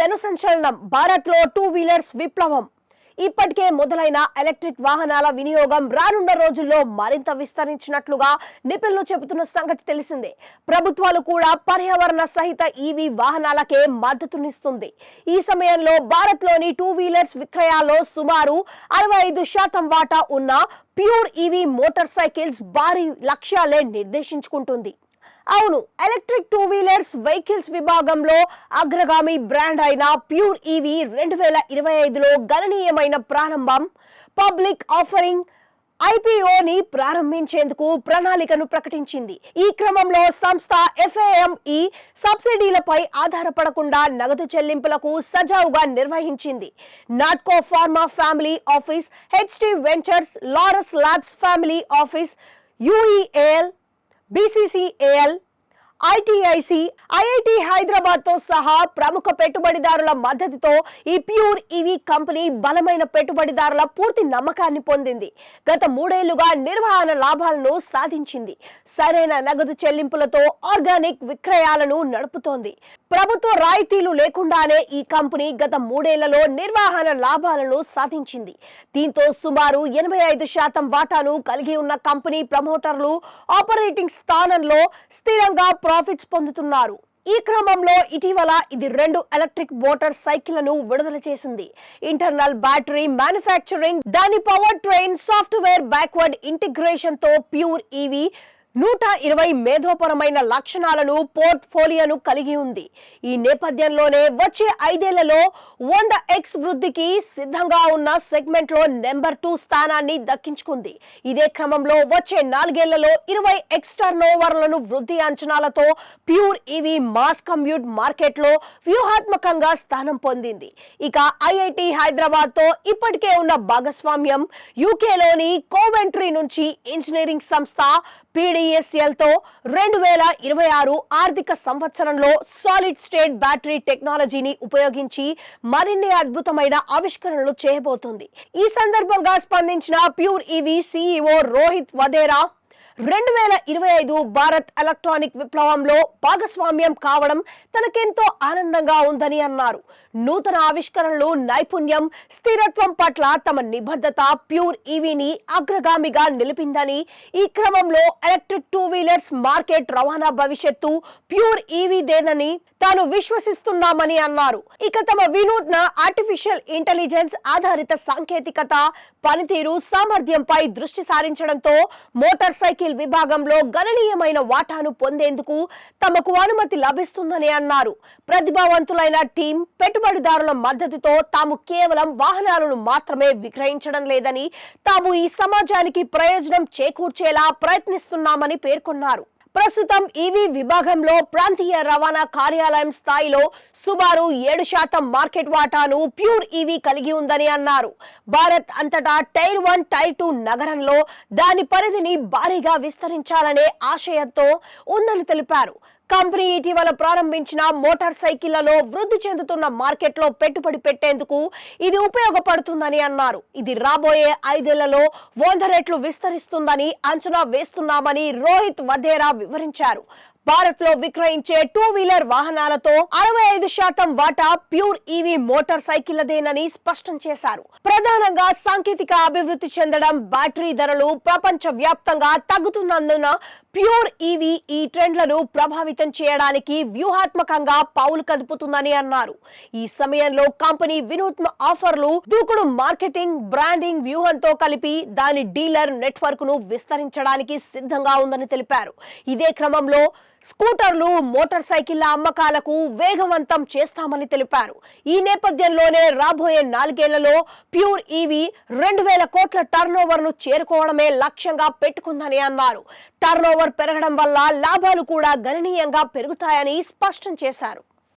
పెను సంచలనం భారత్ లో టూ వీలర్స్ విప్లవం. ఇప్పటికే మొదలైన ఎలక్ట్రిక్ వాహనాల వినియోగం రానున్న రోజుల్లో మరింత విస్తరించినట్లుగా నిపుణులు చెబుతున్న సంగతి తెలిసిందే. ప్రభుత్వాలు కూడా పర్యావరణ సహిత ఈవీ వాహనాలకే మద్దతునిస్తుంది. ఈ సమయంలో భారత్ లోని టూ వీలర్స్ విక్రయాల్లో సుమారు 65% వాటా ఉన్న ప్యూర్ ఈవీ మోటార్ సైకిల్స్ భారీ లక్ష్యాలే నిర్దేశించుకుంటుంది. అవును, ఎలక్ట్రిక్ టూ వీలర్స్ వెహికల్స్ విభాగంలో అగ్రగామి బ్రాండ్ అయిన ప్యూర్ ఈవీ 2025లో గణనీయమైన ప్రారంభం. పబ్లిక్ ఆఫరింగ్ ఐపీఓని ప్రారంభించేందుకు ప్రణాళికను ప్రకటించింది. ఈ క్రమంలో సంస్థ FAME సబ్సిడీలపై ఆధారపడకుండా నగదు చెల్లింపులకు సజావుగా నిర్వహించింది. Natco pharma family office, HT ventures, Laurus labs family office, UEAL, BCCAL, ITIC, IIT Hyderabad తో సహా ప్రముఖ పెట్టుబడిదారుల మద్దతుతో ఈ ప్యూర్ ఈవీ కంపెనీ బలమైన పెట్టుబడిదారుల పూర్తి నమ్మకాన్ని పొందింది. గత 3 ఏళ్లుగా నిర్వహణ లాభాలను సాధించింది. సరైన నగదు చెల్లింపులతో ఆర్గానిక్ విక్రయాలను నడుపుతోంది. ప్రభుత్వ రాయితీలు లేకుండానే ఈ కంపెనీ గత 3 ఏళ్లలో నిర్వహణ లాభాలను సాధించింది. దీంతో సుమారు 85% వాటాను కలిగి ఉన్న కంపెనీ ప్రమోటర్లు ఆపరేటింగ్ స్థానంలో స్థిరంగా ప్రాఫిట్స్ పొందుతున్నారు. ఈ క్రమంలో ఇటీవల ఇది 2 ఎలక్ట్రిక్ మోటార్ సైకిళ్లను విడుదల చేసింది. ఇంటర్నల్ బ్యాటరీ మ్యానుఫ్యాక్చరింగ్, దాని power train software backward integration తో ప్యూర్ ఈవీ 120 మేధోపరమైన లక్షణాలను పోర్ట్ఫోలియోను కలిగి ఉంది. ఈ నేపథ్యంలోనే వచ్చే 5 ఏళ్లలో 100x వృద్ధికి సిద్ధంగా ఉన్న సెగ్మెంట్ లో నెంబర్ 2 స్థానాన్ని దక్కించుకుంది. ఇదే క్రమంలో వచ్చే 4 ఏళ్లలో 20x టర్నోవర్లను వృద్ధి అంచనాలతో pure EV mass commute market లో వ్యూహాత్మకంగా స్థానం పొందింది. ఇక IIT హైదరాబాద్ తో ఇప్పటికే ఉన్న భాగస్వామ్యం, యూకేలోని కోవెంట్రీ నుంచి ఇంజనీరింగ్ సంస్థ PDSL తో 2026 ఆర్థిక సంవత్సరంలో సాలిడ్ స్టేట్ బ్యాటరీ టెక్నాలజీని ఉపయోగించి మరిన్ని అద్భుతమైన ఆవిష్కరణలు చేయబోతోంది. ఈ సందర్భంగా స్పందించిన pure EV CEO Rohit Vadhera 2025 Bharat electronic విప్లవంలో భాగస్వామ్యం కావడం తనకెంతో ఆనందంగా ఉందని అన్నారు. నూతన ఆవిష్కరణలు, నైపుణ్యం, స్థిరత్వం పట్ల తమ నిబద్ధత ప్యూర్ ఈవీని అగ్రగామిగా నిలిపిందని, ఈ క్రమంలో ఎలక్ట్రిక్ టూ వీలర్స్ మార్కెట్ రవాణా భవిష్యత్తు ప్యూర్ ఈవీదేనని తాను విశ్వసిస్తున్నామని అన్నారు. ఇక తమ వినూత్న ఆర్టిఫిషియల్ ఇంటెలిజెన్స్ ఆధారిత సాంకేతికత, పనితీరు, సామర్థ్యంపై దృష్టి సారించడంతో మోటార్ సైకిల్ విభాగంలో గణనీయమైన వాటాను పొందేందుకు తమకు అనుమతి లభిస్తుందని అన్నారు. ప్రతిభావంతులైన టీం, పెట్టుబడిదారుల మద్దతుతో తాము కేవలం వాహనాలను మాత్రమే విక్రయించడం లేదని, తాము ఈ సమాజానికి ప్రయోజనం చేకూర్చేలా ప్రయత్నిస్తున్నామని పేర్కొన్నారు. ప్రస్తుతం ఈవీ విభాగంలో ప్రాంతీయ రవాణా కార్యాలయం స్థాయిలో సుమారు 7% మార్కెట్ వాటాను ప్యూర్ ఈవీ కలిగి ఉందని అన్నారు. భారత్ అంతటా టైర్ 1, టైర్ 2 నగరంలో దాని పరిధిని భారీగా విస్తరించాలనే ఆశయంతో ఉందని తెలిపారు. కంపెనీ ఇటీవల ప్రారంభించిన మోటార్ సైకిళ్లలో వృద్ధి చెందుతున్న మార్కెట్లో పెట్టుబడి పెట్టేందుకు ఇది ఉపయోగపడుతుందని అన్నారు. ఇది రాబోయే 5 ఏళ్లలో 100 రెట్లు విస్తరిస్తుందని అంచనా వేస్తున్నామని రోహిత్ వధేరా వివరించారు. భారత్ లో విక్రయించే టూ వీలర్ వాహనాలతో 65% వాటా ప్యూర్ ఈవీ మోటార్ సైకిళ్లదేనని స్పష్టం చేశారు. ప్రధానంగా సాంకేతిక అభివృద్ధి చెందడం, బ్యాటరీ ధరలు ప్రపంచ వ్యాప్తంగా తగ్గుతున్నందున ప్యూర్ ఈవీ ఈ ట్రెండ్లను ప్రభావితం చేయడానికి వ్యూహాత్మకంగా పావులు కదుపుతుందని అన్నారు. ఈ సమయంలో కంపెనీ వినూత్న ఆఫర్లు, దూకుడు మార్కెటింగ్, బ్రాండింగ్ వ్యూహంతో కలిపి దాని డీలర్ నెట్వర్క్ ను విస్తరించడానికి సిద్ధంగా ఉందని తెలిపారు. ఇదే క్రమంలో స్కూటర్లు, మోటార్ సైకిళ్ల అమ్మకాలకు వేగవంతం చేస్తామని తెలిపారు. ఈ నేపథ్యంలోనే రాబోయే 4 ఏళ్లలో ప్యూర్ ఈవీ 2000 కోట్ల టర్నోవర్ ను చేరుకోవడమే లక్ష్యంగా పెట్టుకుందని అన్నారు. టర్నోవర్ పెరగడం వల్ల లాభాలు కూడా గణనీయంగా పెరుగుతాయని స్పష్టం చేశారు.